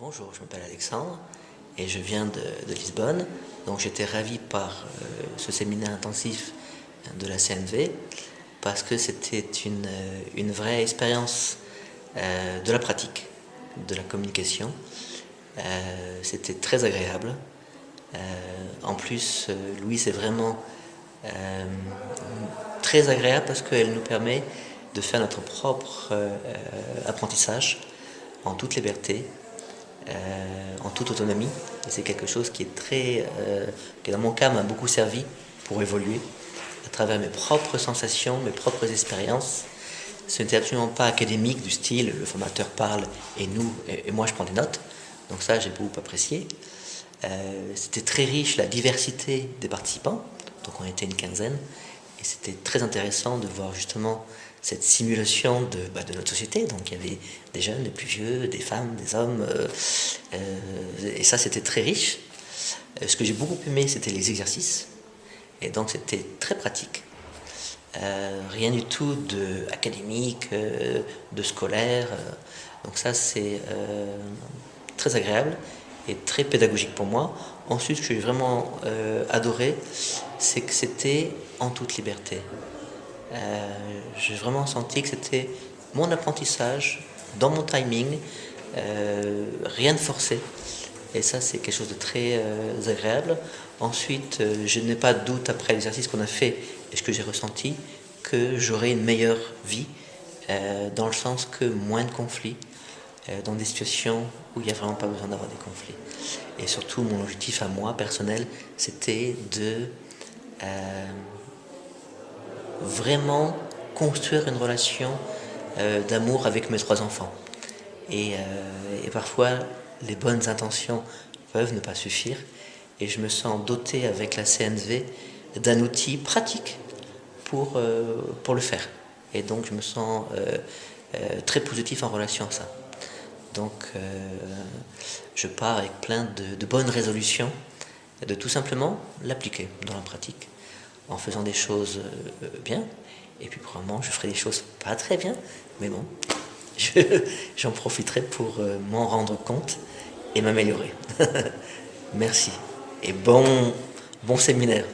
Bonjour, je m'appelle Alexandre et je viens de Lisbonne. Donc j'étais ravi par ce séminaire intensif de la CNV parce que c'était une vraie expérience de la pratique, de la communication. C'était très agréable. En plus, Louise est vraiment très agréable parce qu'elle nous permet de faire notre propre apprentissage en toute liberté, en toute autonomie. Et c'est quelque chose qui qui dans mon cas m'a beaucoup servi pour évoluer à travers mes propres sensations, mes propres expériences. Ce n'était absolument pas académique du style le formateur parle et moi je prends des notes. Donc ça j'ai beaucoup apprécié. C'était très riche la diversité des participants, donc on était une quinzaine, et c'était très intéressant de voir justement cette simulation de notre société. Donc il y avait des jeunes, des plus vieux, des femmes, des hommes, et ça c'était très riche. Ce que j'ai beaucoup aimé c'était les exercices, et donc c'était très pratique. Rien du tout de académique, de scolaire. Donc ça c'est très agréable et très pédagogique pour moi. Ensuite, ce que j'ai vraiment adoré, c'est que c'était en toute liberté. J'ai vraiment senti que c'était mon apprentissage, dans mon timing, rien de forcé. Et ça, c'est quelque chose de très agréable. Ensuite, je n'ai pas de doute après l'exercice qu'on a fait et ce que j'ai ressenti, que j'aurai une meilleure vie, dans le sens que moins de conflits, dans des situations où il n'y a vraiment pas besoin d'avoir des conflits. Et surtout, mon objectif à moi, personnel, c'était de vraiment construire une relation d'amour avec mes 3 enfants. Et parfois, les bonnes intentions peuvent ne pas suffire. Et je me sens doté avec la CNV d'un outil pratique pour le faire. Et donc, je me sens très positif en relation à ça. Donc, je pars avec plein de bonnes résolutions, de tout simplement l'appliquer dans la pratique, en faisant des choses bien, et puis probablement je ferai des choses pas très bien, mais bon, j'en profiterai pour m'en rendre compte et m'améliorer. Merci, et bon séminaire.